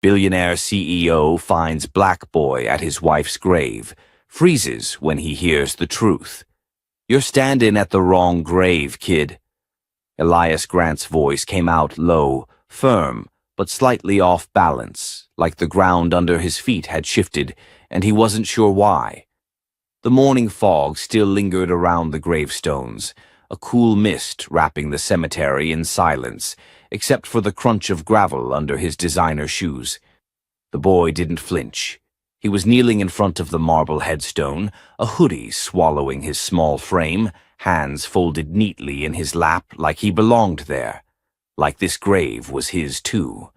Billionaire CEO finds black boy at his wife's grave, freezes when he hears the truth. "You're standing at the wrong grave, kid." Elias Grant's voice came out low, firm, but slightly off balance, like the ground under his feet had shifted, and he wasn't sure why. The morning fog still lingered around the gravestones, a cool mist wrapping the cemetery in silence, except for the crunch of gravel under his designer shoes. The boy didn't flinch. He was kneeling in front of the marble headstone, a hoodie swallowing his small frame, hands folded neatly in his lap like he belonged there. Like this grave was his too.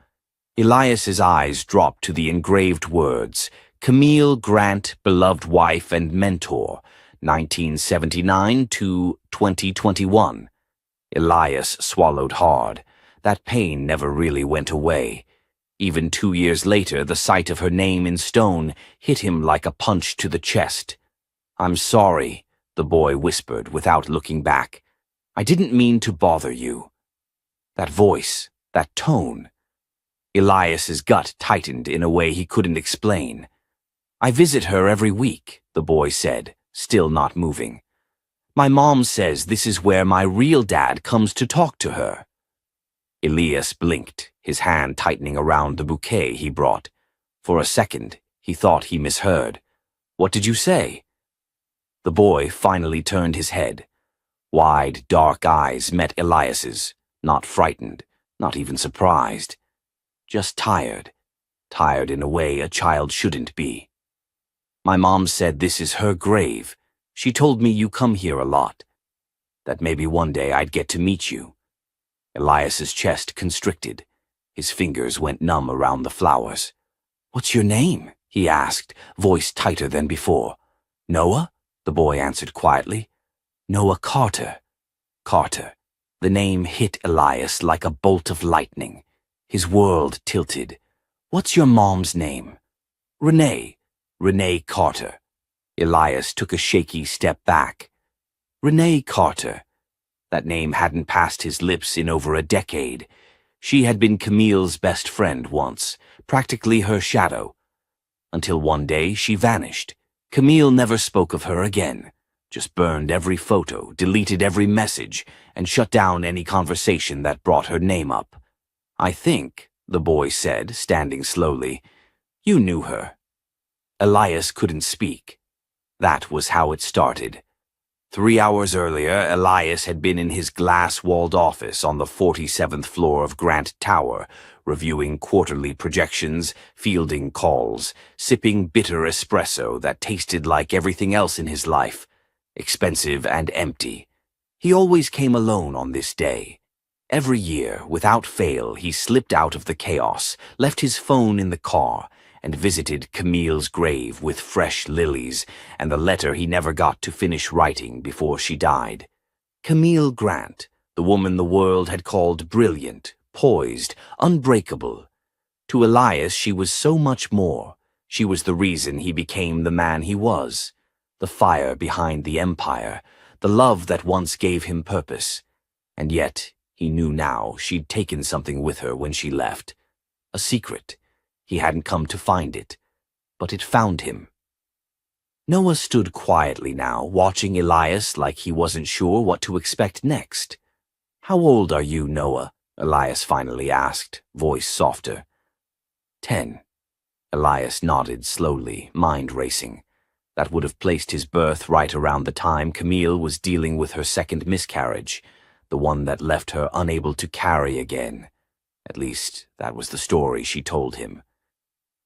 Elias's eyes dropped to the engraved words, "Camille Grant, beloved wife and mentor, 1979 to 2021. Elias swallowed hard. That pain never really went away. Even 2 years later, the sight of her name in stone hit him like a punch to the chest. "I'm sorry," the boy whispered without looking back. "I didn't mean to bother you." That voice, that tone. Elias's gut tightened in a way he couldn't explain. "I visit her every week," the boy said, still not moving. "My mom says this is where my real dad comes to talk to her." Elias blinked, his hand tightening around the bouquet he brought. For a second, he thought he misheard. "What did you say?" The boy finally turned his head. Wide, dark eyes met Elias's, not frightened, not even surprised. Just tired. Tired in a way a child shouldn't be. "My mom said this is her grave. She told me you come here a lot. That maybe one day I'd get to meet you." Elias's chest constricted. His fingers went numb around the flowers. "What's your name?" he asked, voice tighter than before. "Noah?" the boy answered quietly. "Noah Carter." Carter. The name hit Elias like a bolt of lightning. His world tilted. "What's your mom's name?" "Renee. Renee Carter." Elias took a shaky step back. Renee Carter. That name hadn't passed his lips in over a decade. She had been Camille's best friend once, practically her shadow. Until one day she vanished. Camille never spoke of her again, just burned every photo, deleted every message, and shut down any conversation that brought her name up. "I think," the boy said, standing slowly, "you knew her." Elias couldn't speak. That was how it started. 3 hours earlier, Elias had been in his glass-walled office on the 47th floor of Grant Tower, reviewing quarterly projections, fielding calls, sipping bitter espresso that tasted like everything else in his life, expensive and empty. He always came alone on this day. Every year, without fail, he slipped out of the chaos, left his phone in the car, and visited Camille's grave with fresh lilies and the letter he never got to finish writing before she died. Camille Grant, the woman the world had called brilliant, poised, unbreakable. To Elias she was so much more. She was the reason he became the man he was. The fire behind the empire, the love that once gave him purpose. And yet, he knew now she'd taken something with her when she left. A secret. He hadn't come to find it, but it found him. Noah stood quietly now, watching Elias like he wasn't sure what to expect next. "How old are you, Noah?" Elias finally asked, voice softer. 10. Elias nodded slowly, mind racing. That would have placed his birth right around the time Camille was dealing with her second miscarriage, the one that left her unable to carry again. At least, that was the story she told him.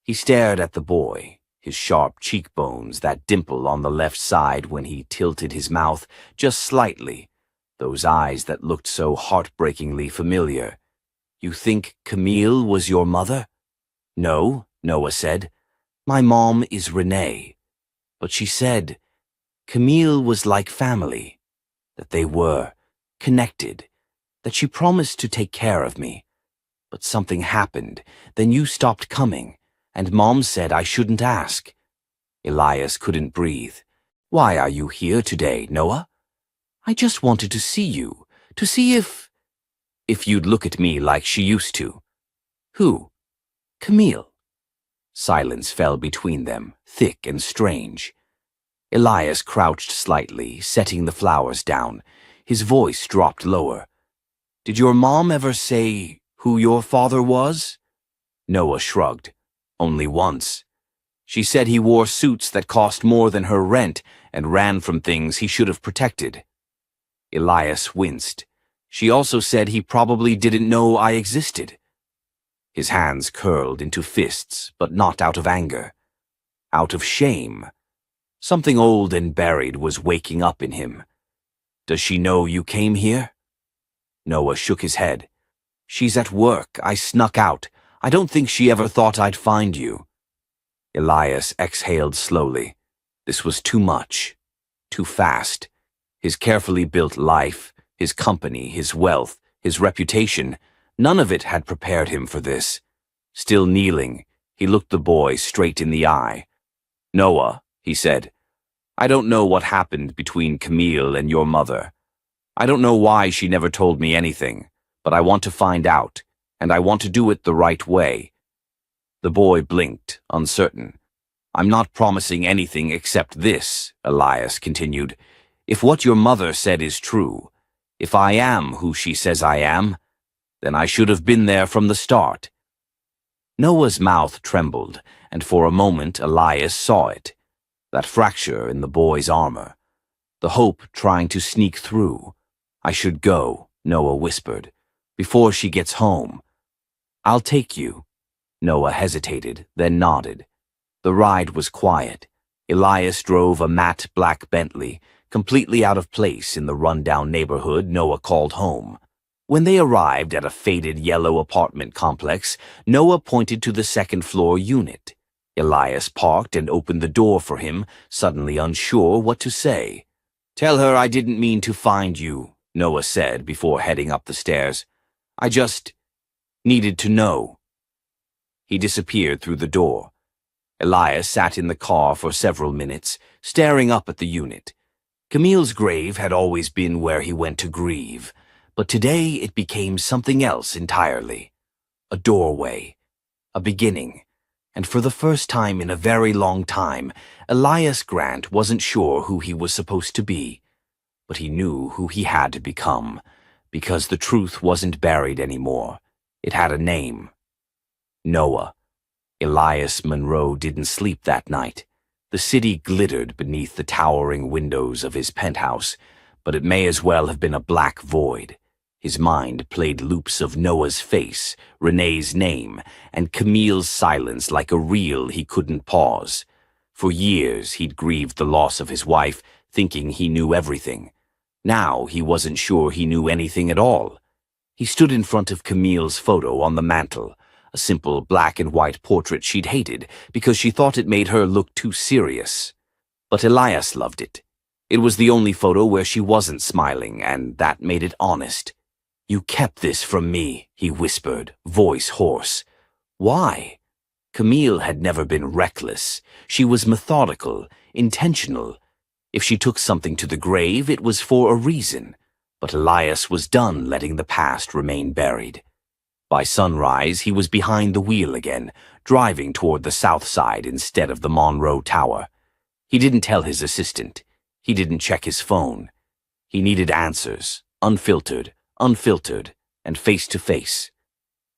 He stared at the boy, his sharp cheekbones, that dimple on the left side when he tilted his mouth just slightly, those eyes that looked so heartbreakingly familiar. "You think Camille was your mother?" "No," Noah said. "My mom is Renee." But she said Camille was like family, that they were connected, that she promised to take care of me. But something happened, then you stopped coming. And Mom said I shouldn't ask. Elias couldn't breathe. "Why are you here today, Noah?" "I just wanted to see you, to see if you'd look at me like she used to." "Who?" Camille. Silence fell between them, thick and strange. Elias crouched slightly, setting the flowers down. His voice dropped lower. "Did your mom ever say who your father was?" Noah shrugged. "Only once. She said he wore suits that cost more than her rent and ran from things he should have protected." Elias winced. "She also said he probably didn't know I existed." His hands curled into fists, but not out of anger. Out of shame. Something old and buried was waking up in him. "Does she know you came here?" Noah shook his head. "She's at work. I snuck out. I don't think she ever thought I'd find you." Elias exhaled slowly. This was too much. Too fast. His carefully built life, his company, his wealth, his reputation, none of it had prepared him for this. Still kneeling, he looked the boy straight in the eye. "Noah," he said, "I don't know what happened between Camille and your mother. I don't know why she never told me anything, but I want to find out, and I want to do it the right way." The boy blinked, uncertain. "I'm not promising anything except this," Elias continued. "If what your mother said is true, if I am who she says I am, then I should have been there from the start." Noah's mouth trembled, and for a moment Elias saw it. That fracture in the boy's armor. The hope trying to sneak through. "I should go," Noah whispered, "before she gets home." "I'll take you." Noah hesitated, then nodded. The ride was quiet. Elias drove a matte black Bentley, completely out of place in the rundown neighborhood Noah called home. When they arrived at a faded yellow apartment complex, Noah pointed to the second-floor unit. Elias parked and opened the door for him, suddenly unsure what to say. "Tell her I didn't mean to find you," Noah said before heading up the stairs. "I just needed to know." He disappeared through the door. Elias sat in the car for several minutes, staring up at the unit. Camille's grave had always been where he went to grieve, but today it became something else entirely. A doorway. A beginning. And for the first time in a very long time, Elias Grant wasn't sure who he was supposed to be. But he knew who he had to become, because the truth wasn't buried anymore. It had a name. Noah. Elias Monroe didn't sleep that night. The city glittered beneath the towering windows of his penthouse, but it may as well have been a black void. His mind played loops of Noah's face, Renee's name, and Camille's silence like a reel he couldn't pause. For years he'd grieved the loss of his wife, thinking he knew everything. Now he wasn't sure he knew anything at all. He stood in front of Camille's photo on the mantel, a simple black and white portrait she'd hated because she thought it made her look too serious. But Elias loved it. It was the only photo where she wasn't smiling, and that made it honest. "You kept this from me," he whispered, voice hoarse. Why? Camille had never been reckless. She was methodical, intentional. If she took something to the grave, it was for a reason. But Elias was done letting the past remain buried. By sunrise, he was behind the wheel again, driving toward the south side instead of the Monroe Tower. He didn't tell his assistant. He didn't check his phone. He needed answers, unfiltered, and face-to-face.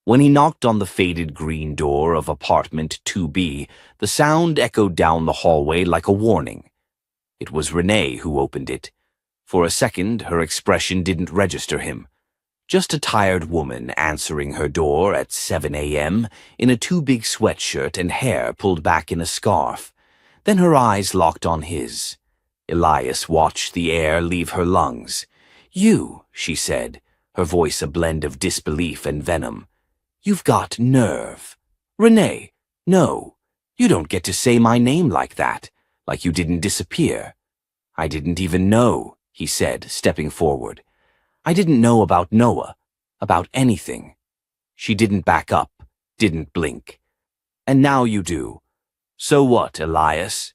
When he knocked on the faded green door of apartment 2B, the sound echoed down the hallway like a warning. It was Renee who opened it. For a second, her expression didn't register him. Just a tired woman answering her door at 7 a.m. in a too-big sweatshirt and hair pulled back in a scarf. Then her eyes locked on his. Elias watched the air leave her lungs. "You," she said, her voice a blend of disbelief and venom. "You've got nerve. Renee, no, you don't get to say my name like that, like you didn't disappear." "I didn't even know," he said, stepping forward. "I didn't know about Noah, about anything." She didn't back up, didn't blink. "And now you do. So what, Elias?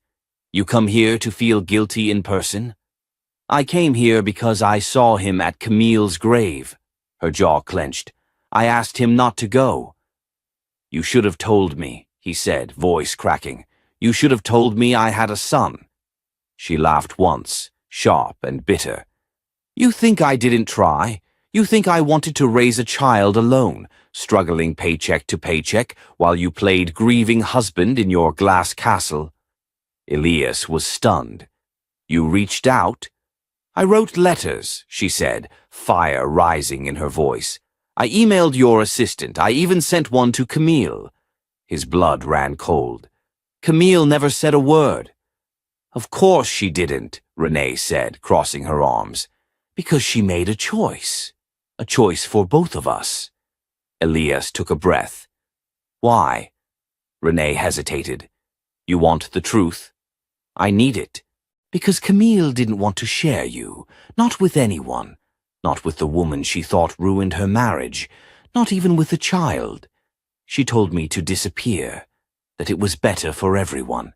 You come here to feel guilty in person?" "I came here because I saw him at Camille's grave." Her jaw clenched. "I asked him not to go." "You should have told me," he said, voice cracking. "You should have told me I had a son." She laughed once, sharp and bitter. "You think I didn't try? You think I wanted to raise a child alone, struggling paycheck to paycheck, while you played grieving husband in your glass castle?" Elias was stunned. "You reached out?" "I wrote letters," she said, fire rising in her voice. "I emailed your assistant. I even sent one to Camille." His blood ran cold. "Camille never said a word." "Of course she didn't," Renee said, crossing her arms. "Because she made a choice. A choice for both of us." Elias took a breath. "Why?" Renee hesitated. "You want the truth?" "I need it. Because Camille didn't want to share you. Not with anyone. Not with the woman she thought ruined her marriage. Not even with the child. She told me to disappear. That it was better for everyone."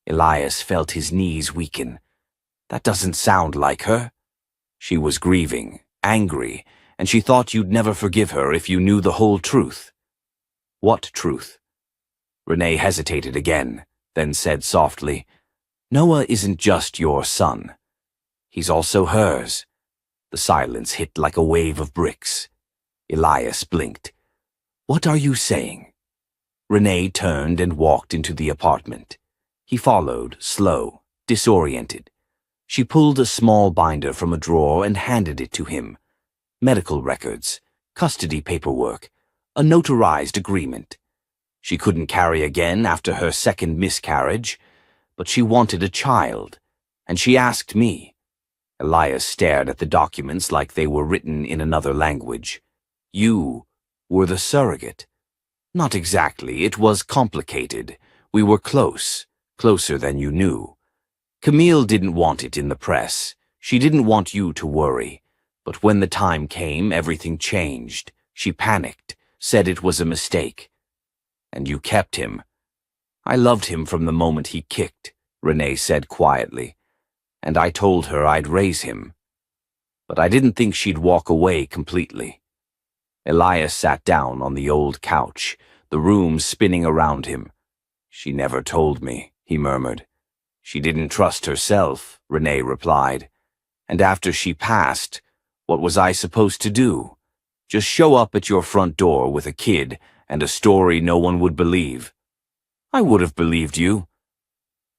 Elias felt his knees weaken. "That doesn't sound like her." "She was grieving, angry, and she thought you'd never forgive her if you knew the whole truth." "What truth?" Renee hesitated again, then said softly, "Noah isn't just your son. He's also hers." The silence hit like a wave of bricks. Elias blinked. "What are you saying?" Renee turned and walked into the apartment. He followed, slow, disoriented. She pulled a small binder from a drawer and handed it to him. Medical records, custody paperwork, a notarized agreement. She couldn't carry again after her second miscarriage, but she wanted a child, and she asked me. Elias stared at the documents like they were written in another language. "You were the surrogate." "Not exactly. It was complicated. We were close, closer than you knew. Camille didn't want it in the press. She didn't want you to worry. But when the time came, everything changed. She panicked, said it was a mistake. And you kept him." "I loved him from the moment he kicked," Renee said quietly. "And I told her I'd raise him. But I didn't think she'd walk away completely." Elias sat down on the old couch, the room spinning around him. "She never told me," he murmured. "She didn't trust herself," Renee replied. "And after she passed, what was I supposed to do? Just show up at your front door with a kid and a story no one would believe?" "I would have believed you."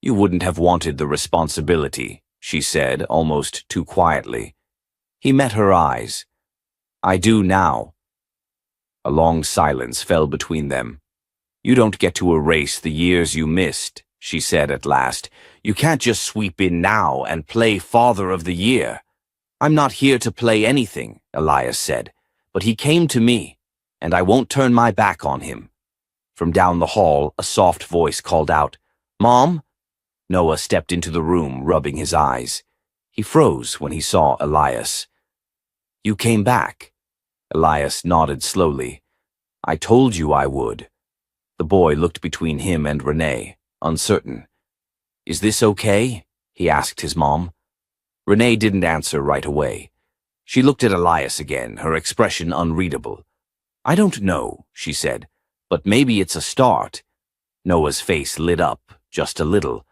"You wouldn't have wanted the responsibility," she said, almost too quietly. He met her eyes. "I do now." A long silence fell between them. "You don't get to erase the years you missed," she said at last. "You can't just sweep in now and play Father of the Year." "I'm not here to play anything," Elias said, "but he came to me, and I won't turn my back on him." From down the hall, a soft voice called out, "Mom?" Noah stepped into the room, rubbing his eyes. He froze when he saw Elias. "You came back." Elias nodded slowly. "I told you I would." The boy looked between him and Renee, uncertain. "Is this okay?" he asked his mom. Renee didn't answer right away. She looked at Elias again, her expression unreadable. "I don't know," she said, "but maybe it's a start." Noah's face lit up, just a little,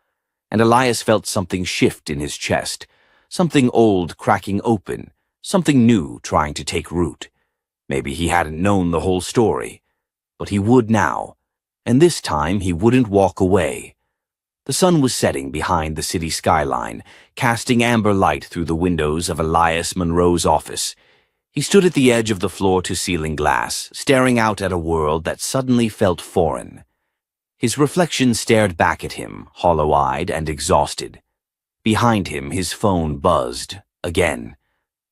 and Elias felt something shift in his chest, something old cracking open, something new trying to take root. Maybe he hadn't known the whole story, but he would now, and this time he wouldn't walk away. The sun was setting behind the city skyline, casting amber light through the windows of Elias Monroe's office. He stood at the edge of the floor-to-ceiling glass, staring out at a world that suddenly felt foreign. His reflection stared back at him, hollow-eyed and exhausted. Behind him, his phone buzzed, again.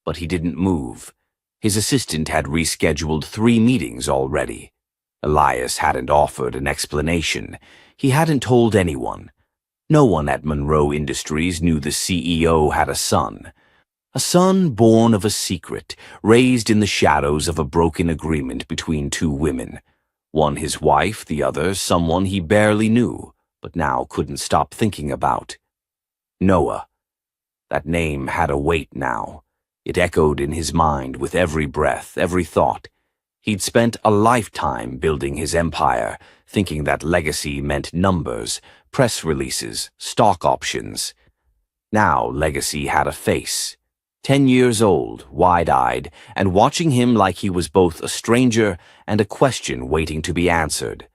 But he didn't move. His assistant had rescheduled 3 meetings already. Elias hadn't offered an explanation. He hadn't told anyone. No one at Monroe Industries knew the CEO had a son. A son born of a secret, raised in the shadows of a broken agreement between 2 women. One his wife, the other someone he barely knew, but now couldn't stop thinking about. Noah. That name had a weight now. It echoed in his mind with every breath, every thought. He'd spent a lifetime building his empire, thinking that legacy meant numbers, press releases, stock options. Now legacy had a face. 10 years old, wide-eyed, and watching him like he was both a stranger and a question waiting to be answered.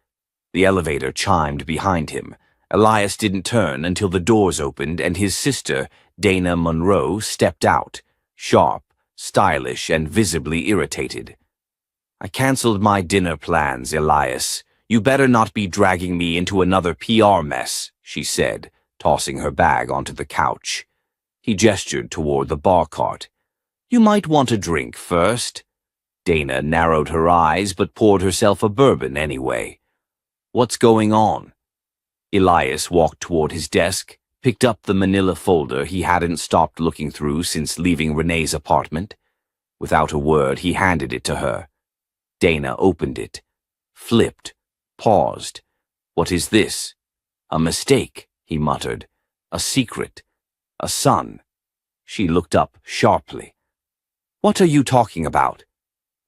The elevator chimed behind him. Elias didn't turn until the doors opened and his sister, Dana Monroe, stepped out, sharp, stylish, and visibly irritated. "I canceled my dinner plans, Elias. You better not be dragging me into another PR mess," she said, tossing her bag onto the couch. He gestured toward the bar cart. "You might want a drink first." Dana narrowed her eyes but poured herself a bourbon anyway. "What's going on?" Elias walked toward his desk, picked up the manila folder he hadn't stopped looking through since leaving Renee's apartment. Without a word, he handed it to her. Dana opened it, flipped, paused. "What is this?" "A mistake," he muttered. "A secret. A son." She looked up sharply. "What are you talking about?"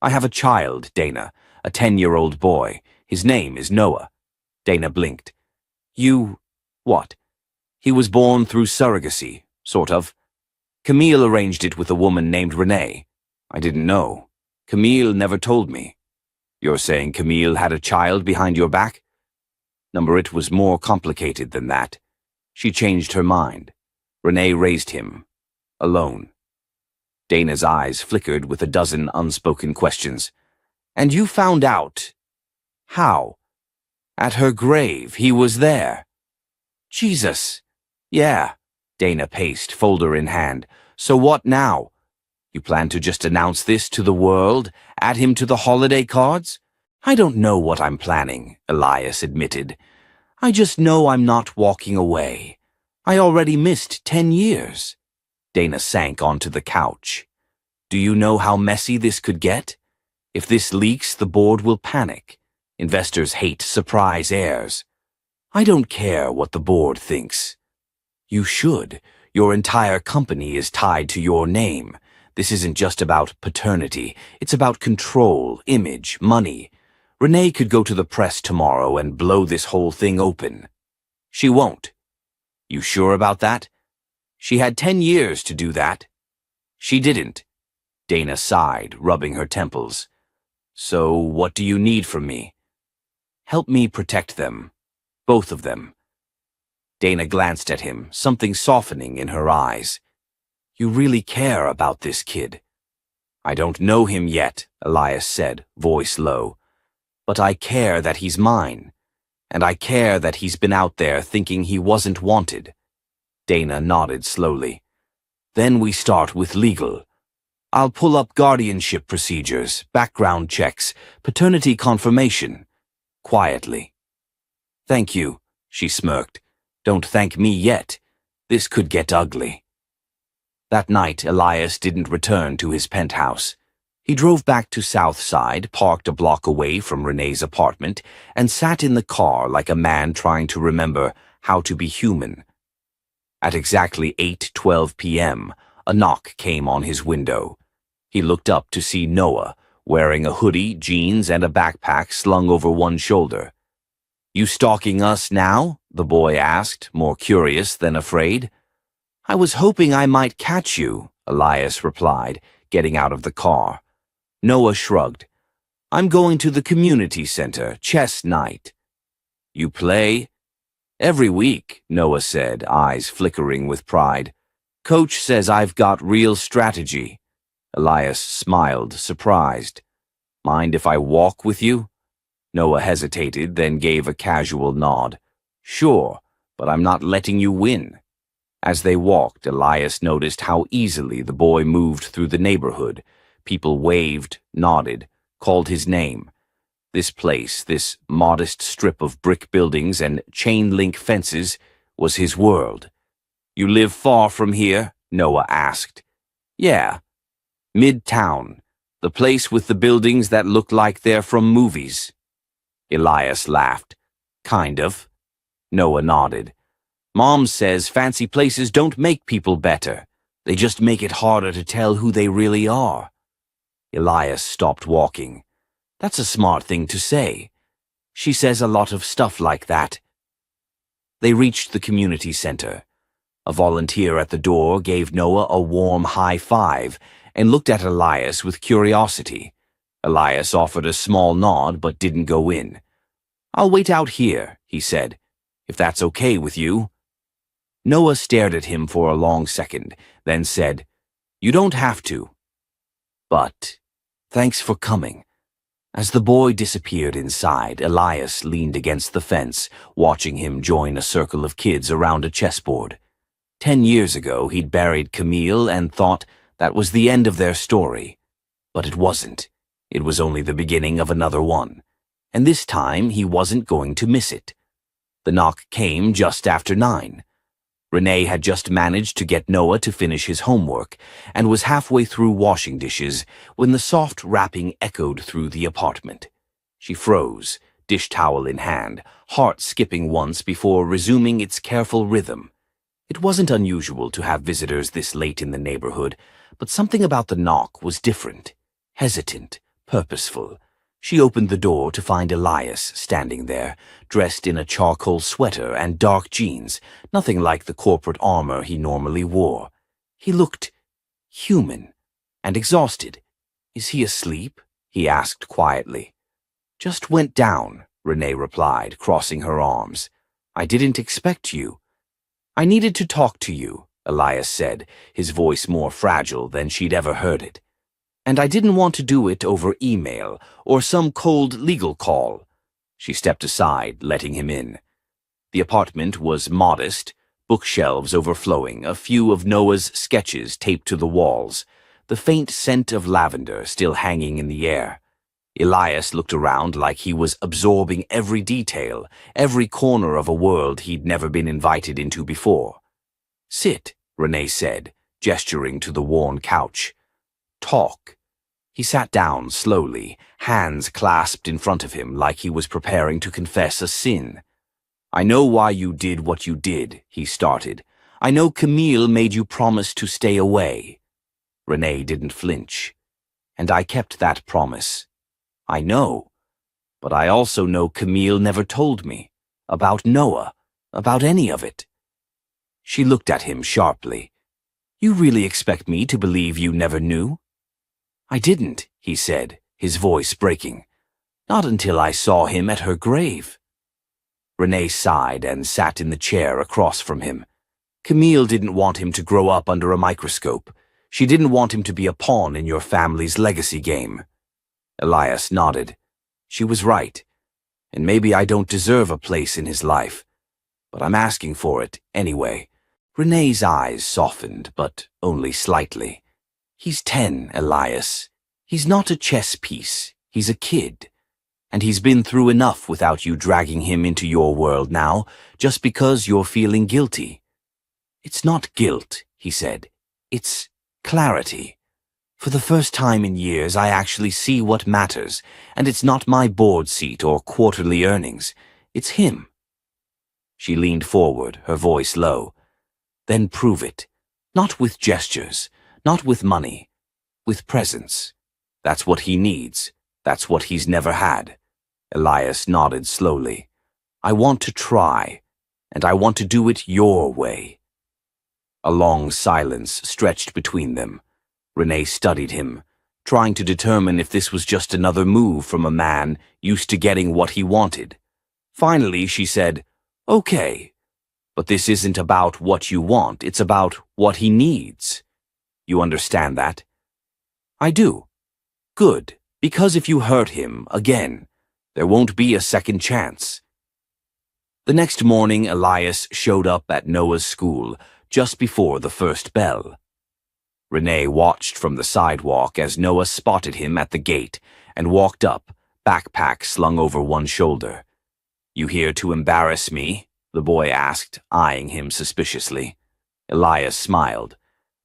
"I have a child, Dana, a 10-year-old boy. His name is Noah." Dana blinked. "You... what?" "He was born through surrogacy, sort of. Camille arranged it with a woman named Renee. I didn't know. Camille never told me." "You're saying Camille had a child behind your back?" "Number, it was more complicated than that. She changed her mind. Renee raised him. Alone." Dana's eyes flickered with a dozen unspoken questions. "And you found out? How?" "At her grave. He was there." "Jesus." "Yeah." Dana paced, folder in hand. "So what now? You plan to just announce this to the world? Add him to the holiday cards?" "I don't know what I'm planning," Elias admitted. "I just know I'm not walking away. I already missed 10 years. Dana sank onto the couch. "Do you know how messy this could get? If this leaks, the board will panic. Investors hate surprise heirs. I don't care what the board thinks." "You should. Your entire company is tied to your name. This isn't just about paternity. It's about control, image, money. Renee could go to the press tomorrow and blow this whole thing open." "She won't." "You sure about that?" "She had 10 years to do that." "She didn't." Dana sighed, rubbing her temples. "So what do you need from me?" "Help me protect them. Both of them." Dana glanced at him, something softening in her eyes. "You really care about this kid?" "I don't know him yet," Elias said, voice low. "But I care that he's mine. And I care that he's been out there thinking he wasn't wanted." Dana nodded slowly. "Then we start with legal. I'll pull up guardianship procedures, background checks, paternity confirmation. Quietly." "Thank you," she smirked. "Don't thank me yet. This could get ugly." That night, Elias didn't return to his penthouse. He drove back to Southside, parked a block away from Renee's apartment, and sat in the car like a man trying to remember how to be human. At exactly 8:12 p.m., a knock came on his window. He looked up to see Noah, wearing a hoodie, jeans, and a backpack slung over one shoulder. "You stalking us now?" the boy asked, more curious than afraid. "I was hoping I might catch you," Elias replied, getting out of the car. Noah shrugged. "I'm going to the community center, chess night." "You play?" "Every week," Noah said, eyes flickering with pride. "Coach says I've got real strategy." Elias smiled, surprised. "Mind if I walk with you?" Noah hesitated, then gave a casual nod. "Sure, but I'm not letting you win." As they walked, Elias noticed how easily the boy moved through the neighborhood. People waved, nodded, called his name. This place, this modest strip of brick buildings and chain-link fences, was his world. "You live far from here?" Noah asked. "Yeah. Midtown, the place with the buildings that look like they're from movies." Elias laughed. "Kind of." Noah nodded. "Mom says fancy places don't make people better. They just make it harder to tell who they really are." Elias stopped walking. That's a smart thing to say. She says a lot of stuff like that. They reached the community center. A volunteer at the door gave Noah a warm high five and looked at Elias with curiosity. Elias offered a small nod but didn't go in. "I'll wait out here," he said, "if that's okay with you." Noah stared at him for a long second, then said, "You don't have to. But thanks for coming." As the boy disappeared inside, Elias leaned against the fence, watching him join a circle of kids around a chessboard. 10 years ago, he'd buried Camille and thought that was the end of their story. But it wasn't. It was only the beginning of another one. And this time, he wasn't going to miss it. The knock came just after 9. Renee had just managed to get Noah to finish his homework and was halfway through washing dishes when the soft rapping echoed through the apartment. She froze, dish towel in hand, heart skipping once before resuming its careful rhythm. It wasn't unusual to have visitors this late in the neighborhood, but something about the knock was different, hesitant, purposeful. She opened the door to find Elias standing there, dressed in a charcoal sweater and dark jeans, nothing like the corporate armor he normally wore. He looked human and exhausted. "Is he asleep?" he asked quietly. "Just went down," Renee replied, crossing her arms. "I didn't expect you." "I needed to talk to you," Elias said, his voice more fragile than she'd ever heard it. "And I didn't want to do it over email or some cold legal call." She stepped aside, letting him in. The apartment was modest, bookshelves overflowing, a few of Noah's sketches taped to the walls, the faint scent of lavender still hanging in the air. Elias looked around like he was absorbing every detail, every corner of a world he'd never been invited into before. "Sit," Renee said, gesturing to the worn couch. "Talk." He sat down slowly, hands clasped in front of him like he was preparing to confess a sin. "I know why you did what you did," he started. "I know Camille made you promise to stay away." Renee didn't flinch. "And I kept that promise." "I know. But I also know Camille never told me. About Noah. About any of it." She looked at him sharply. "You really expect me to believe you never knew?" "I didn't," he said, his voice breaking. "Not until I saw him at her grave." Renee sighed and sat in the chair across from him. Camille didn't want him to grow up under a microscope. She didn't want him to be a pawn in your family's legacy game. Elias nodded. She was right. And maybe I don't deserve a place in his life. But I'm asking for it anyway. Renee's eyes softened, but only slightly. "He's 10, Elias. He's not a chess piece. He's a kid. And he's been through enough without you dragging him into your world now, just because you're feeling guilty." "It's not guilt," he said. "It's clarity. For the first time in years, I actually see what matters, and it's not my board seat or quarterly earnings. It's him." She leaned forward, her voice low. "Then prove it. Not with gestures. Not with money, with presence. That's what he needs. That's what he's never had." Elias nodded slowly. "I want to try, and I want to do it your way." A long silence stretched between them. Renee studied him, trying to determine if this was just another move from a man used to getting what he wanted. Finally, she said, "Okay, but this isn't about what you want, it's about what he needs. You understand that?" "I do." "Good, because if you hurt him again, there won't be a second chance." The next morning, Elias showed up at Noah's school just before the first bell. Renee watched from the sidewalk as Noah spotted him at the gate and walked up, backpack slung over one shoulder. "You here to embarrass me?" the boy asked, eyeing him suspiciously. Elias smiled.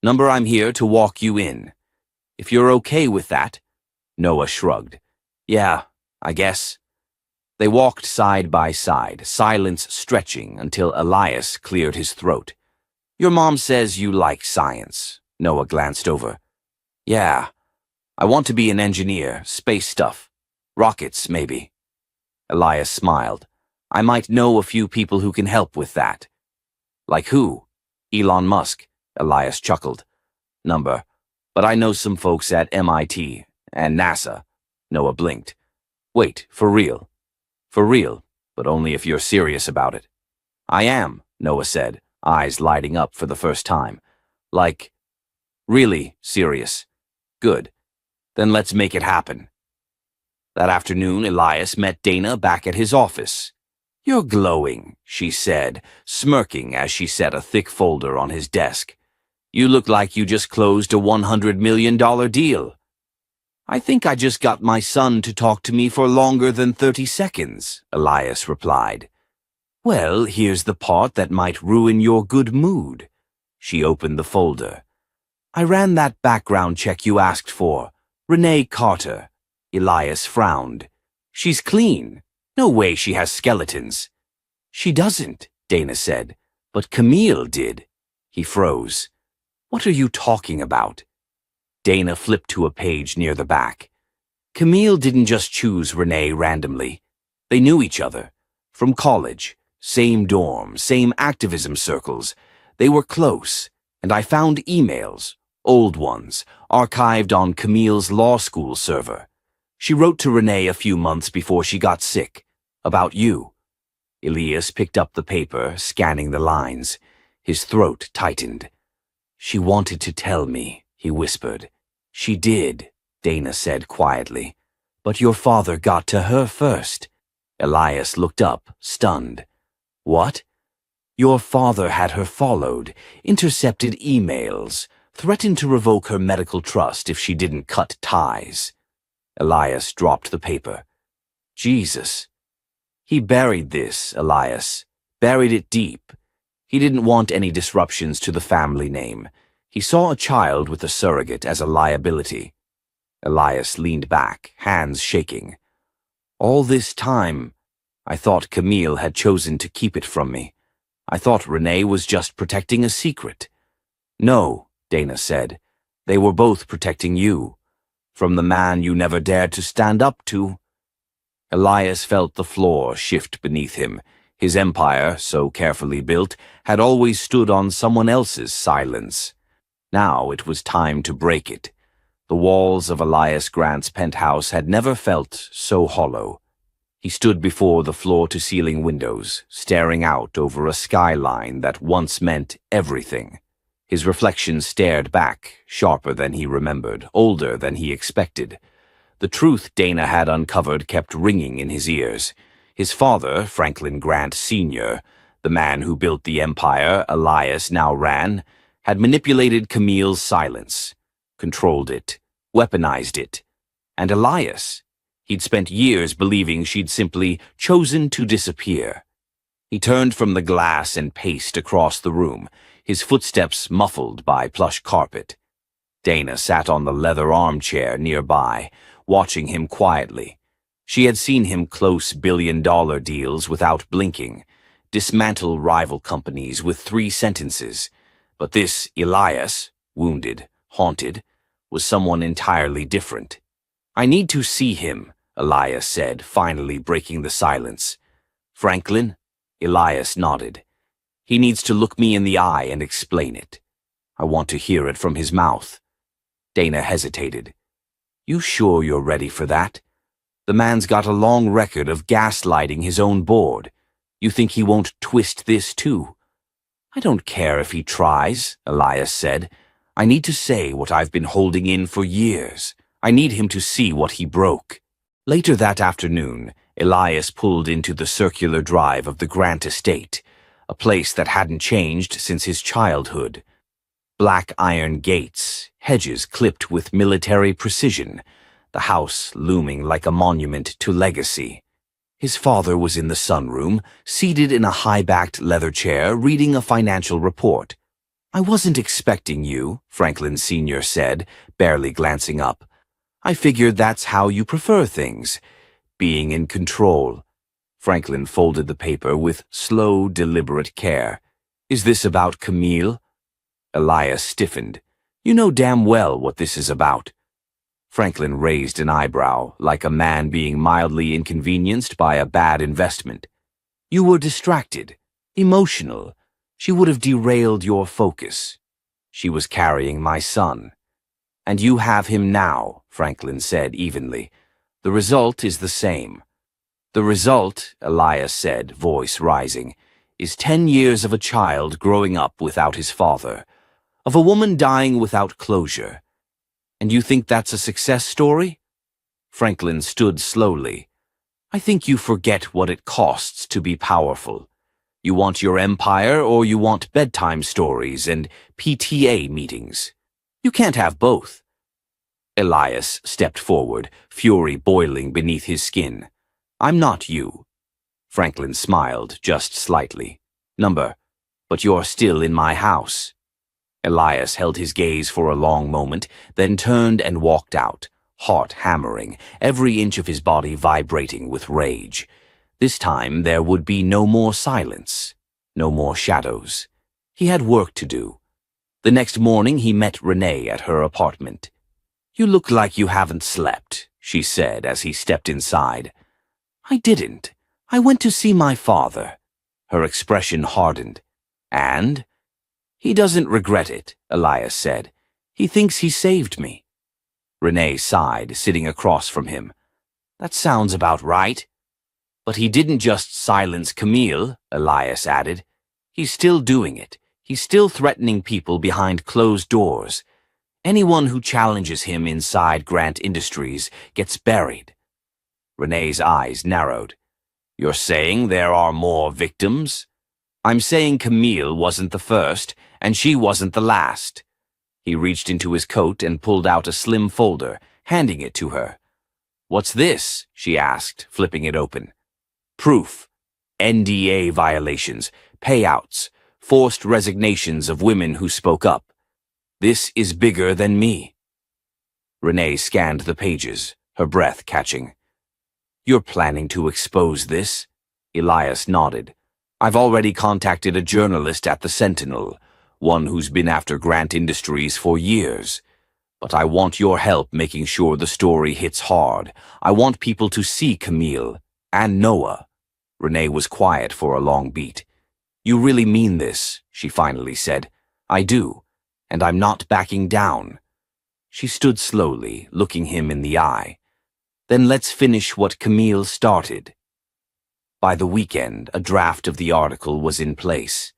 "Number, I'm here to walk you in. If you're okay with that." Noah shrugged. "Yeah, I guess." They walked side by side, silence stretching until Elias cleared his throat. "Your mom says you like science." Noah glanced over. "Yeah, I want to be an engineer, space stuff." Rockets, maybe. Elias smiled. I might know a few people who can help with that. Like who? Elon Musk, Elias chuckled. Number. But I know some folks at MIT and NASA. Noah blinked. Wait, for real? For real, but only if you're serious about it. I am, Noah said, eyes lighting up for the first time. Like, really serious. Good. Then let's make it happen. That afternoon, Elias met Dana back at his office. You're glowing, she said, smirking as she set a thick folder on his desk. You look like you just closed a $100 million deal. I think I just got my son to talk to me for longer than 30 seconds, Elias replied. Well, here's the part that might ruin your good mood. She opened the folder. I ran that background check you asked for. Renee Carter. Elias frowned. She's clean. No way she has skeletons. She doesn't, Dana said. But Camille did. He froze. What are you talking about? Dana flipped to a page near the back. Camille didn't just choose Renee randomly. They knew each other. From college. Same dorm, same activism circles. They were close, and I found emails, old ones, archived on Camille's law school server. She wrote to Renee a few months before she got sick. About you. Elias picked up the paper, scanning the lines. His throat tightened. She wanted to tell me, he whispered. She did, Dana said quietly. But your father got to her first. Elias looked up, stunned. What? Your father had her followed, intercepted emails, threatened to revoke her medical trust if she didn't cut ties. Elias dropped the paper. Jesus. He buried this, Elias. Buried it deep. He didn't want any disruptions to the family name. He saw a child with a surrogate as a liability. Elias leaned back, hands shaking. All this time, I thought Camille had chosen to keep it from me. I thought Renee was just protecting a secret. No, Dana said. They were both protecting you. From the man you never dared to stand up to. Elias felt the floor shift beneath him. His empire, so carefully built, had always stood on someone else's silence. Now it was time to break it. The walls of Elias Grant's penthouse had never felt so hollow. He stood before the floor-to-ceiling windows, staring out over a skyline that once meant everything. His reflection stared back, sharper than he remembered, older than he expected. The truth Dana had uncovered kept ringing in his ears. His father, Franklin Grant Sr., the man who built the empire Elias now ran, had manipulated Camille's silence, controlled it, weaponized it. And Elias, he'd spent years believing she'd simply chosen to disappear. He turned from the glass and paced across the room, his footsteps muffled by plush carpet. Dana sat on the leather armchair nearby, watching him quietly. She had seen him close billion-dollar deals without blinking, dismantle rival companies with 3 sentences. But this Elias, wounded, haunted, was someone entirely different. I need to see him, Elias said, finally breaking the silence. Franklin? Elias nodded. He needs to look me in the eye and explain it. I want to hear it from his mouth. Dana hesitated. You sure you're ready for that? The man's got a long record of gaslighting his own board. You think he won't twist this too? I don't care if he tries, Elias said. I need to say what I've been holding in for years. I need him to see what he broke. Later that afternoon, Elias pulled into the circular drive of the Grant estate, a place that hadn't changed since his childhood. Black iron gates, hedges clipped with military precision, the house looming like a monument to legacy. His father was in the sunroom, seated in a high-backed leather chair, reading a financial report. I wasn't expecting you, Franklin Sr. said, barely glancing up. I figured that's how you prefer things, being in control. Franklin folded the paper with slow, deliberate care. Is this about Camille? Elias stiffened. You know damn well what this is about. Franklin raised an eyebrow, like a man being mildly inconvenienced by a bad investment. You were distracted, emotional. She would have derailed your focus. She was carrying my son. And you have him now, Franklin said evenly. The result is the same. The result, Elias said, voice rising, is 10 years of a child growing up without his father, of a woman dying without closure. And you think that's a success story? Franklin stood slowly. I think you forget what it costs to be powerful. You want your empire or you want bedtime stories and PTA meetings. You can't have both. Elias stepped forward, fury boiling beneath his skin. I'm not you. Franklin smiled, just slightly. But you're still in my house. Elias held his gaze for a long moment, then turned and walked out, heart hammering, every inch of his body vibrating with rage. This time there would be no more silence, no more shadows. He had work to do. The next morning he met Renee at her apartment. You look like you haven't slept, she said as he stepped inside. I didn't. I went to see my father. Her expression hardened. And? He doesn't regret it, Elias said. He thinks he saved me. Renee sighed, sitting across from him. That sounds about right. But he didn't just silence Camille, Elias added. He's still doing it. He's still threatening people behind closed doors. Anyone who challenges him inside Grant Industries gets buried. Renee's eyes narrowed. You're saying there are more victims? I'm saying Camille wasn't the first, and she wasn't the last. He reached into his coat and pulled out a slim folder, handing it to her. What's this? She asked, flipping it open. Proof. NDA violations, payouts, forced resignations of women who spoke up. This is bigger than me. Renee scanned the pages, her breath catching. You're planning to expose this? Elias nodded. I've already contacted a journalist at the Sentinel, one who's been after Grant Industries for years. But I want your help making sure the story hits hard. I want people to see Camille and Noah. Renee was quiet for a long beat. You really mean this, she finally said. I do, and I'm not backing down. She stood slowly, looking him in the eye. Then let's finish what Camille started. By the weekend, a draft of the article was in place.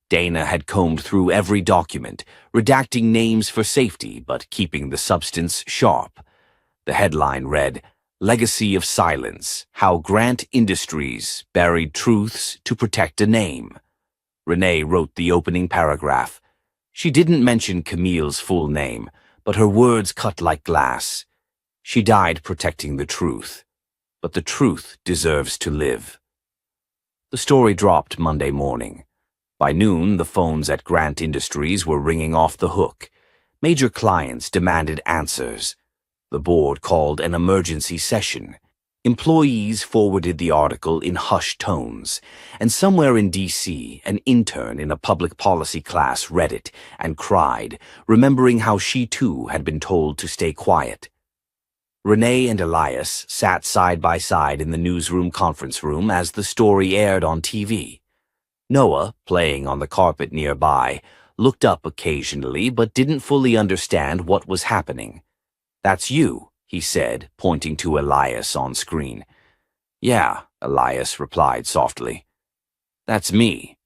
Dana had combed through every document, redacting names for safety but keeping the substance sharp. The headline read, Legacy of Silence, How Grant Industries Buried Truths to Protect a Name. Renee wrote the opening paragraph. She didn't mention Camille's full name, but her words cut like glass. She died protecting the truth, but the truth deserves to live. The story dropped Monday morning. By noon, the phones at Grant Industries were ringing off the hook. Major clients demanded answers. The board called an emergency session. Employees forwarded the article in hushed tones, and somewhere in D.C., an intern in a public policy class read it and cried, remembering how she too had been told to stay quiet. Renee and Elias sat side by side in the newsroom conference room as the story aired on TV. Noah, playing on the carpet nearby, looked up occasionally but didn't fully understand what was happening. That's you, he said, pointing to Elias on screen. Yeah, Elias replied softly. That's me.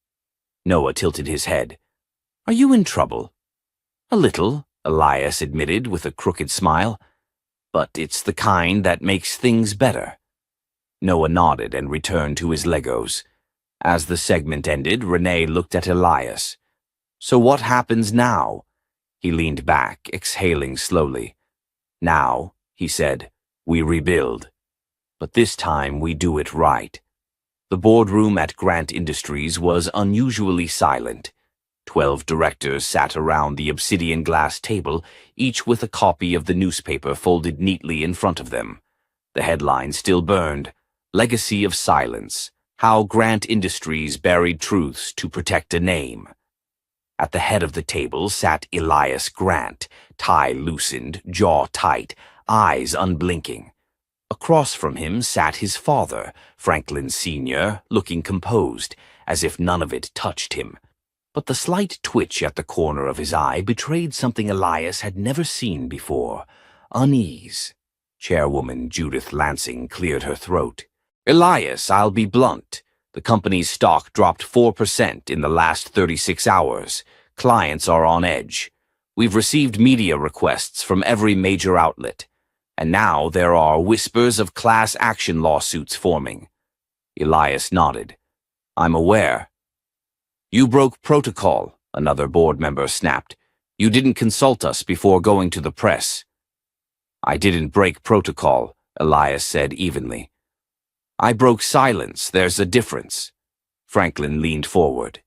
Noah tilted his head. Are you in trouble? A little, Elias admitted with a crooked smile. But it's the kind that makes things better. Noah nodded and returned to his Legos. As the segment ended, Renee looked at Elias. So what happens now? He leaned back, exhaling slowly. Now, he said, we rebuild. But this time we do it right. The boardroom at Grant Industries was unusually silent. 12 directors sat around the obsidian glass table, each with a copy of the newspaper folded neatly in front of them. The headline still burned, Legacy of Silence, How Grant Industries Buried Truths to Protect a Name. At the head of the table sat Elias Grant, tie loosened, jaw tight, eyes unblinking. Across from him sat his father, Franklin Sr., looking composed, as if none of it touched him. But the slight twitch at the corner of his eye betrayed something Elias had never seen before: unease. Chairwoman Judith Lansing cleared her throat. "Elias, I'll be blunt. The company's stock dropped 4% in the last 36 hours. Clients are on edge. We've received media requests from every major outlet. And now there are whispers of class action lawsuits forming." Elias nodded. "I'm aware." "You broke protocol," another board member snapped. "You didn't consult us before going to the press." "I didn't break protocol," Elias said evenly. "I broke silence. There's a difference." Franklin leaned forward.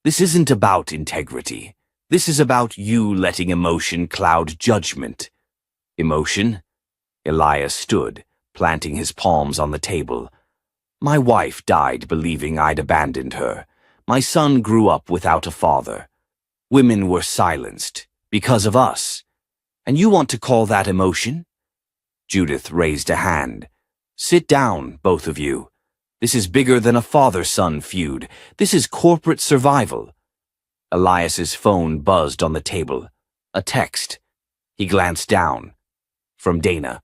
"This isn't about integrity. This is about you letting emotion cloud judgment." "Emotion?" Elias stood, planting his palms on the table. "My wife died believing I'd abandoned her. My son grew up without a father. Women were silenced because of us. And you want to call that emotion?" Judith raised a hand. "Sit down, both of you. This is bigger than a father-son feud. This is corporate survival." Elias's phone buzzed on the table. A text. He glanced down. From Dana.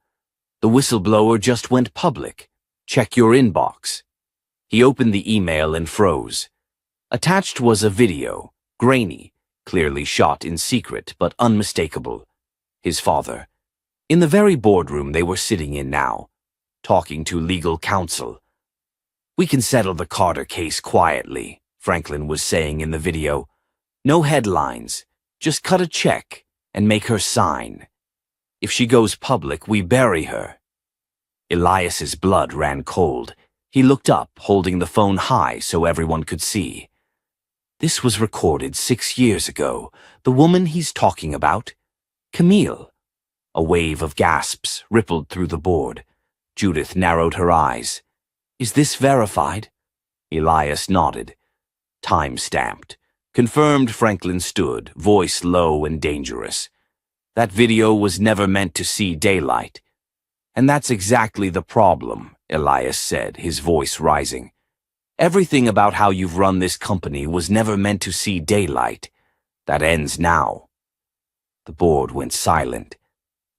"The whistleblower just went public. Check your inbox." He opened the email and froze. Attached was a video, grainy, clearly shot in secret but unmistakable. His father. In the very boardroom they were sitting in now, talking to legal counsel. "We can settle the Carter case quietly," Franklin was saying in the video. "No headlines. Just cut a check and make her sign. If she goes public, we bury her." Elias's blood ran cold. He looked up, holding the phone high so everyone could see. This was recorded 6 years ago. The woman he's talking about? Camille. A wave of gasps rippled through the board. Judith narrowed her eyes. "Is this verified?" Elias nodded. Time-stamped. Confirmed. Franklin stood, voice low and dangerous. "That video was never meant to see daylight." "And that's exactly the problem," Elias said, his voice rising. "Everything about how you've run this company was never meant to see daylight. That ends now." The board went silent.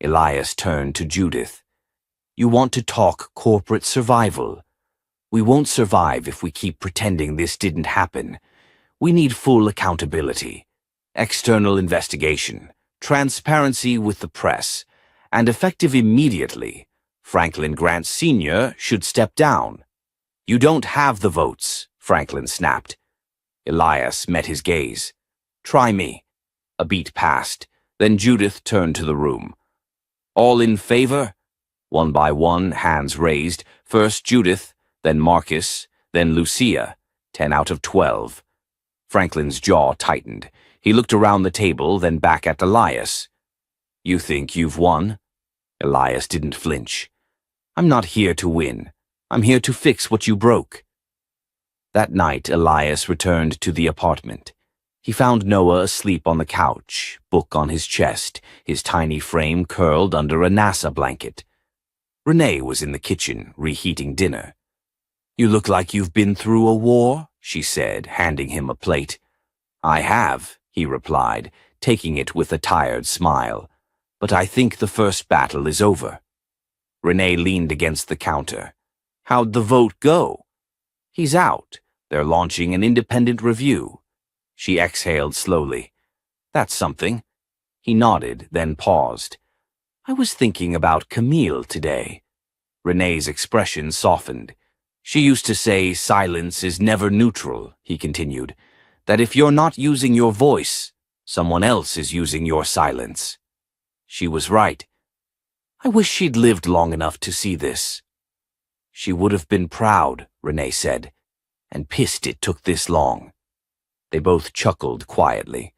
Elias turned to Judith. "You want to talk corporate survival? We won't survive if we keep pretending this didn't happen. We need full accountability, external investigation, transparency with the press, and effective immediately. Franklin Grant Sr. should step down." "You don't have the votes," Franklin snapped. Elias met his gaze. "Try me." A beat passed. Then Judith turned to the room. "All in favor?" One by one, hands raised. First Judith, then Marcus, then Lucia. 10 out of 12. Franklin's jaw tightened. He looked around the table, then back at Elias. "You think you've won?" Elias didn't flinch. "I'm not here to win. I'm here to fix what you broke." That night, Elias returned to the apartment. He found Noah asleep on the couch, book on his chest, his tiny frame curled under a NASA blanket. Renee was in the kitchen, reheating dinner. "You look like you've been through a war," she said, handing him a plate. "I have," he replied, taking it with a tired smile. "But I think the first battle is over." Renee leaned against the counter. "How'd the vote go?" "He's out. They're launching an independent review." She exhaled slowly. "That's something." He nodded, then paused. "I was thinking about Camille today." Renee's expression softened. "She used to say silence is never neutral," he continued. "That if you're not using your voice, someone else is using your silence." She was right. I wish she'd lived long enough to see this. "She would have been proud," Renee said, "and pissed it took this long." They both chuckled quietly.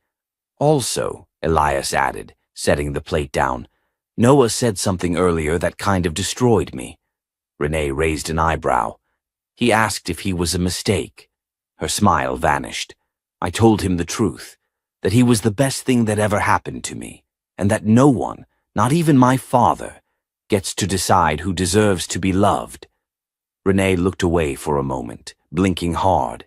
"Also," Elias added, setting the plate down, "Noah said something earlier that kind of destroyed me." Renee raised an eyebrow. "He asked if he was a mistake." Her smile vanished. "I told him the truth, that he was the best thing that ever happened to me, and that no one, not even my father, gets to decide who deserves to be loved. Renee looked away for a moment, blinking hard.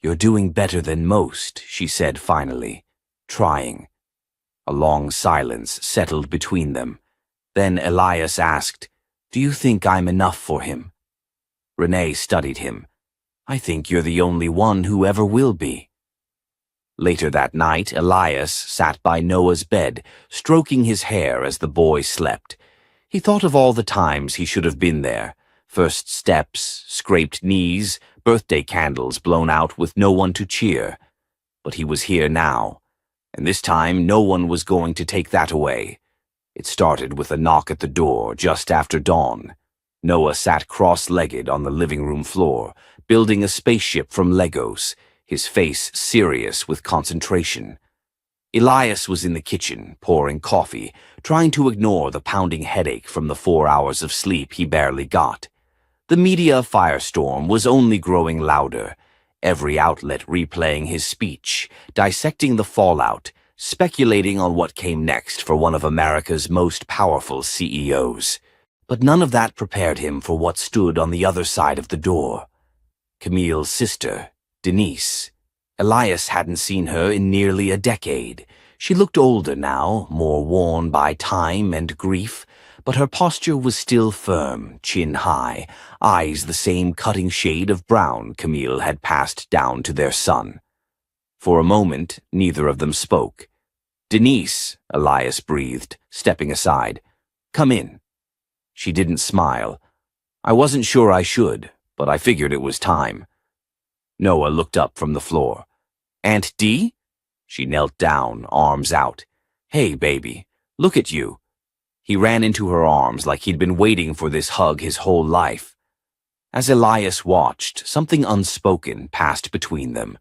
"You're doing better than most," she said finally, trying. A long silence settled between them. Then Elias asked, "Do you think I'm enough for him?" Renee studied him. "I think you're the only one who ever will be." Later that night, Elias sat by Noah's bed, stroking his hair as the boy slept. He thought of all the times he should have been there. First steps, scraped knees, birthday candles blown out with no one to cheer. But he was here now, and this time no one was going to take that away. It started with a knock at the door just after dawn. Noah sat cross-legged on the living room floor, building a spaceship from Legos, his face serious with concentration. Elias was in the kitchen, pouring coffee, trying to ignore the pounding headache from the 4 hours of sleep he barely got. The media firestorm was only growing louder, every outlet replaying his speech, dissecting the fallout, speculating on what came next for one of America's most powerful CEOs. But none of that prepared him for what stood on the other side of the door. Camille's sister, Denise. Elias hadn't seen her in nearly a decade. She looked older now, more worn by time and grief, but her posture was still firm, chin high, eyes the same cutting shade of brown Camille had passed down to their son. For a moment, neither of them spoke. "Denise," Elias breathed, stepping aside. "Come in." She didn't smile. "I wasn't sure I should, but I figured it was time." Noah looked up from the floor. "Aunt Dee?" She knelt down, arms out. "Hey, baby, look at you." He ran into her arms like he'd been waiting for this hug his whole life. As Elias watched, something unspoken passed between them.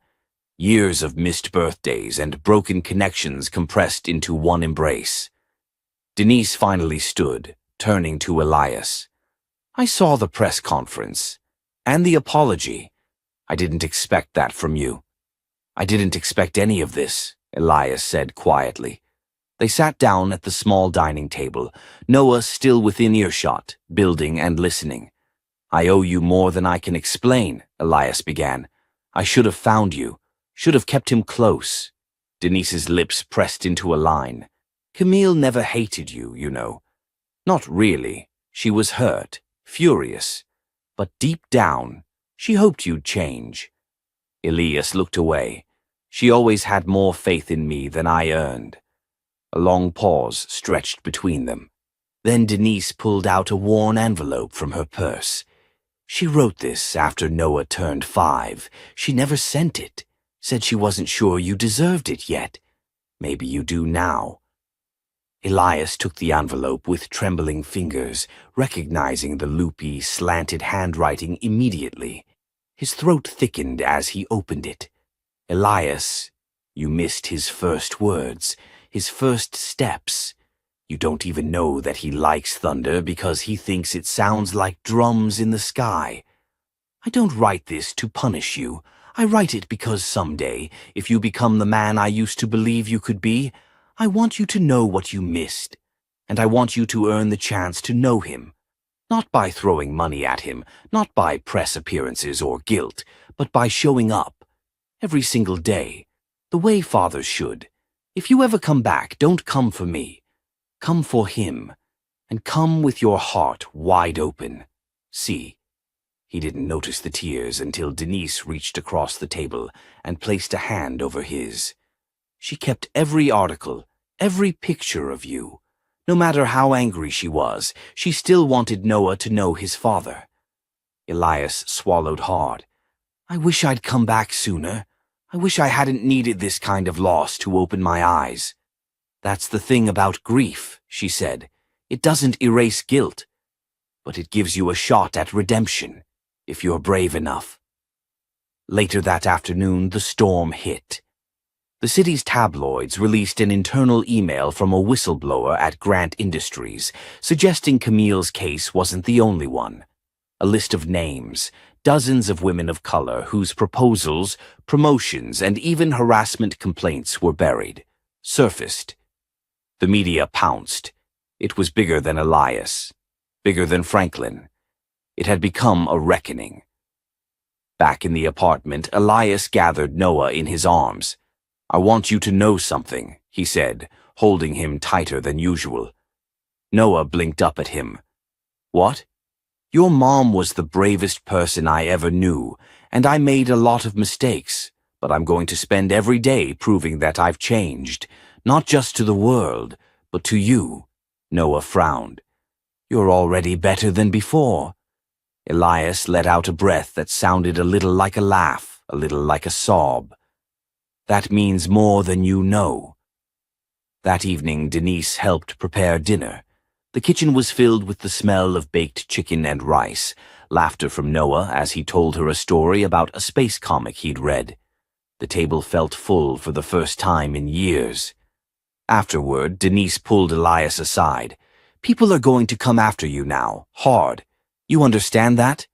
Years of missed birthdays and broken connections compressed into one embrace. Denise finally stood, turning to Elias. "I saw the press conference. And the apology. I didn't expect that from you." "I didn't expect any of this," Elias said quietly. They sat down at the small dining table, Noah still within earshot, building and listening. "I owe you more than I can explain," Elias began. "I should have found you, should have kept him close." Denise's lips pressed into a line. "Camille never hated you, you know." "Not really. She was hurt, furious. But deep down, she hoped you'd change." Elias looked away. "She always had more faith in me than I earned." A long pause stretched between them. Then Denise pulled out a worn envelope from her purse. "She wrote this after Noah turned 5. She never sent it. Said she wasn't sure you deserved it yet. Maybe you do now." Elias took the envelope with trembling fingers, recognizing the loopy, slanted handwriting immediately. His throat thickened as he opened it. "Elias, you missed his first words. His first steps. You don't even know that he likes thunder because he thinks it sounds like drums in the sky. I don't write this to punish you. I write it because someday, if you become the man I used to believe you could be, I want you to know what you missed. And I want you to earn the chance to know him. Not by throwing money at him, not by press appearances or guilt, but by showing up. Every single day, the way fathers should. If you ever come back, don't come for me. Come for him, and come with your heart wide open. See." He didn't notice the tears until Denise reached across the table and placed a hand over his. "She kept every article, every picture of you. No matter how angry she was, she still wanted Noah to know his father." Elias swallowed hard. "I wish I'd come back sooner. I wish I hadn't needed this kind of loss to open my eyes." "That's the thing about grief," she said. "It doesn't erase guilt, but it gives you a shot at redemption, if you're brave enough." Later that afternoon, the storm hit. The city's tabloids released an internal email from a whistleblower at Grant Industries, suggesting Camille's case wasn't the only one. A list of names, dozens of women of color whose proposals, promotions, and even harassment complaints were buried, surfaced. The media pounced. It was bigger than Elias. bigger than Franklin. It had become a reckoning. Back in the apartment, Elias gathered Noah in his arms. "I want you to know something," he said, holding him tighter than usual. Noah blinked up at him. "What?" "Your mom was the bravest person I ever knew, and I made a lot of mistakes, but I'm going to spend every day proving that I've changed, not just to the world, but to you." Noah frowned. "You're already better than before." Elias let out a breath that sounded a little like a laugh, a little like a sob. "That means more than you know." That evening, Denise helped prepare dinner. The kitchen was filled with the smell of baked chicken and rice, laughter from Noah as he told her a story about a space comic he'd read. The table felt full for the first time in years. Afterward, Denise pulled Elias aside. "People are going to come after you now, hard. You understand that?"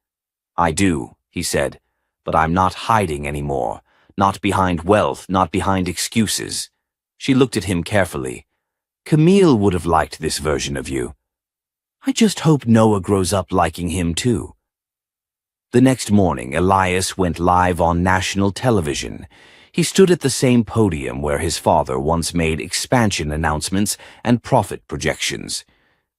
"I do," he said, "but I'm not hiding anymore. Not behind wealth, not behind excuses." She looked at him carefully. "Camille would have liked this version of you. I just hope Noah grows up liking him too." The next morning, Elias went live on national television. He stood at the same podium where his father once made expansion announcements and profit projections.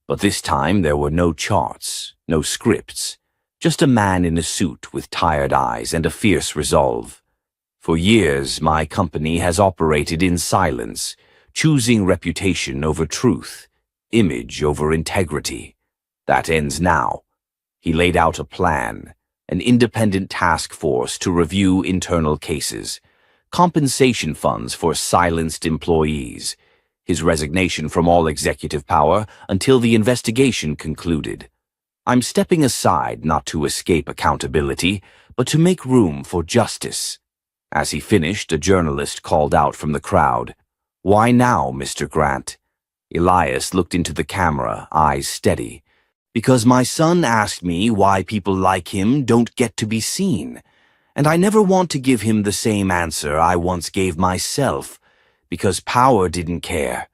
But this time there were no charts, no scripts, just a man in a suit with tired eyes and a fierce resolve. "For years, my company has operated in silence, choosing reputation over truth, image over integrity. That ends now." He laid out a plan, an independent task force to review internal cases, compensation funds for silenced employees, his resignation from all executive power until the investigation concluded. "I'm stepping aside not to escape accountability, but to make room for justice." As he finished, a journalist called out from the crowd, "Why now, Mr. Grant?" Elias looked into the camera, eyes steady. "Because my son asked me why people like him don't get to be seen. And I never want to give him the same answer I once gave myself, because power didn't care."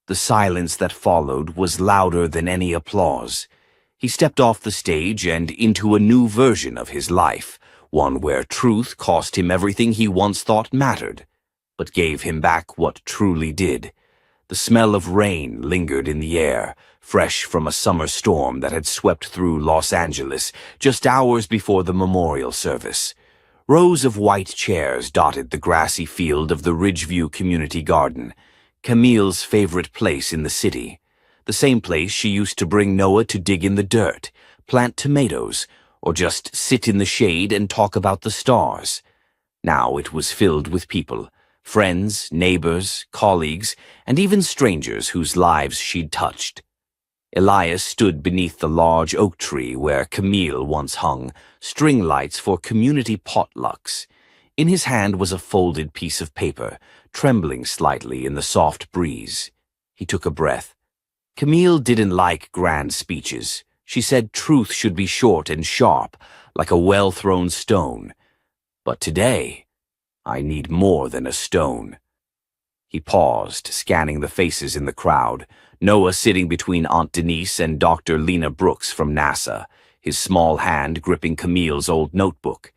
The silence that followed was louder than any applause. He stepped off the stage and into a new version of his life, one where truth cost him everything he once thought mattered, but gave him back what truly did. The smell of rain lingered in the air, fresh from a summer storm that had swept through Los Angeles just hours before the memorial service. Rows of white chairs dotted the grassy field of the Ridgeview Community Garden, Camille's favorite place in the city, the same place she used to bring Noah to dig in the dirt, plant tomatoes, or just sit in the shade and talk about the stars. Now it was filled with people, friends, neighbors, colleagues, and even strangers whose lives she'd touched. Elias stood beneath the large oak tree where Camille once hung, string lights for community potlucks. In his hand was a folded piece of paper, trembling slightly in the soft breeze. He took a breath. Camille didn't like grand speeches. She said truth should be short and sharp, like a well-thrown stone. But today, I need more than a stone. He paused, scanning the faces in the crowd. Noah sitting between Aunt Denise and Dr. Lena Brooks from NASA, his small hand gripping Camille's old notebook.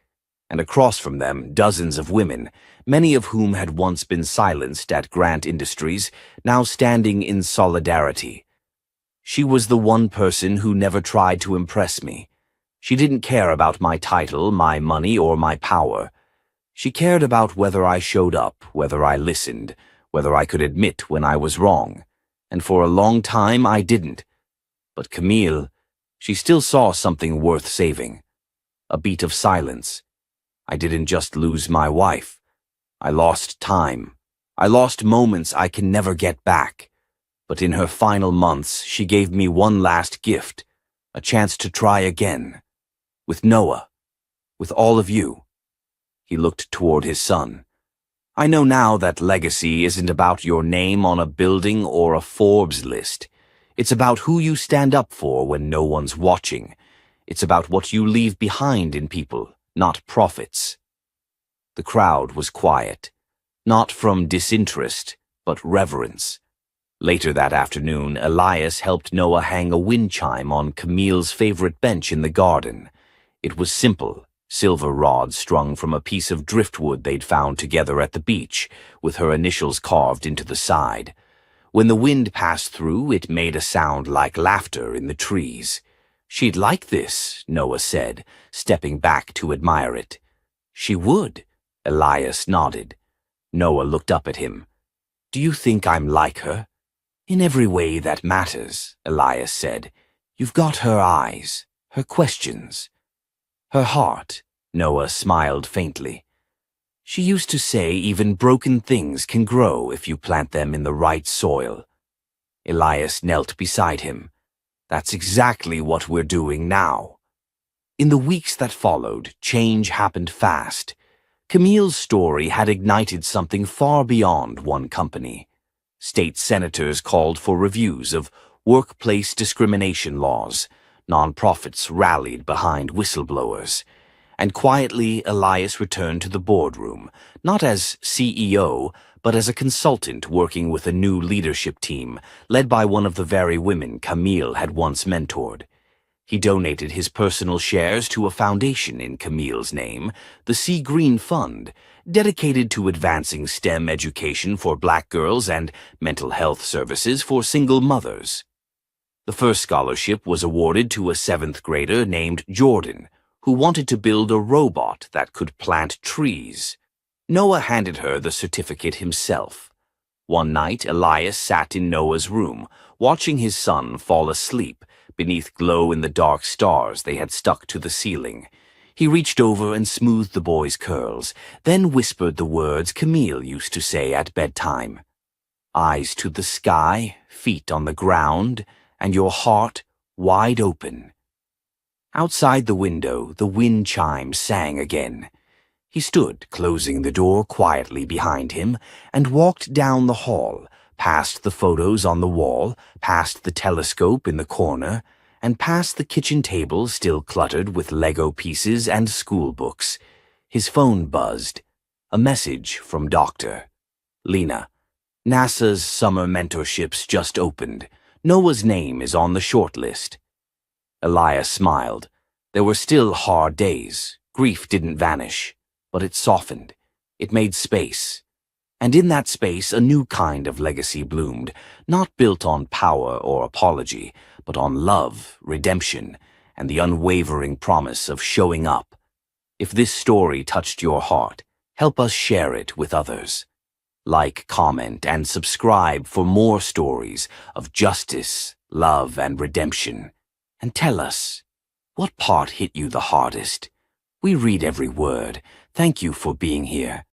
And across from them, dozens of women, many of whom had once been silenced at Grant Industries, now standing in solidarity. She was the one person who never tried to impress me. She didn't care about my title, my money, or my power. She cared about whether I showed up, whether I listened, whether I could admit when I was wrong. And for a long time I didn't. But Camille, she still saw something worth saving. A beat of silence. I didn't just lose my wife. I lost time. I lost moments I can never get back. But in her final months, she gave me one last gift, a chance to try again. With Noah. With all of you. He looked toward his son. I know now that legacy isn't about your name on a building or a Forbes list. It's about who you stand up for when no one's watching. It's about what you leave behind in people, not profits. The crowd was quiet, not from disinterest, but reverence. Later that afternoon, Elias helped Noah hang a wind chime on Camille's favorite bench in the garden. It was simple, silver rods strung from a piece of driftwood they'd found together at the beach, with her initials carved into the side. When the wind passed through, it made a sound like laughter in the trees. "She'd like this," Noah said, stepping back to admire it. "She would," Elias nodded. Noah looked up at him. "Do you think I'm like her?" "In every way that matters," Elias said. "You've got her eyes, her questions, her heart." Noah smiled faintly. "She used to say even broken things can grow if you plant them in the right soil." Elias knelt beside him. "That's exactly what we're doing now." In the weeks that followed, change happened fast. Camille's story had ignited something far beyond one company. State senators called for reviews of workplace discrimination laws. Nonprofits rallied behind whistleblowers. And quietly, Elias returned to the boardroom, not as CEO, but as a consultant working with a new leadership team, led by one of the very women Camille had once mentored. He donated his personal shares to a foundation in Camille's name, the Sea Green Fund, dedicated to advancing STEM education for Black girls and mental health services for single mothers. The first scholarship was awarded to a 7th grader named Jordan, who wanted to build a robot that could plant trees. Noah handed her the certificate himself. One night, Elias sat in Noah's room, watching his son fall asleep beneath glow-in-the-dark stars they had stuck to the ceiling. He reached over and smoothed the boy's curls, then whispered the words Camille used to say at bedtime. "Eyes to the sky, feet on the ground, and your heart wide open." Outside the window, the wind chime sang again. He stood, closing the door quietly behind him, and walked down the hall, past the photos on the wall, past the telescope in the corner, and past the kitchen table still cluttered with Lego pieces and school books. His phone buzzed. A message from Dr. Lena. "NASA's summer mentorships just opened. Noah's name is on the short list." Elias smiled. There were still hard days. Grief didn't vanish, but it softened. It made space. And in that space, a new kind of legacy bloomed, not built on power or apology, but on love, redemption, and the unwavering promise of showing up. If this story touched your heart, help us share it with others. Like, comment, and subscribe for more stories of justice, love, and redemption. And tell us, what part hit you the hardest? We read every word. Thank you for being here.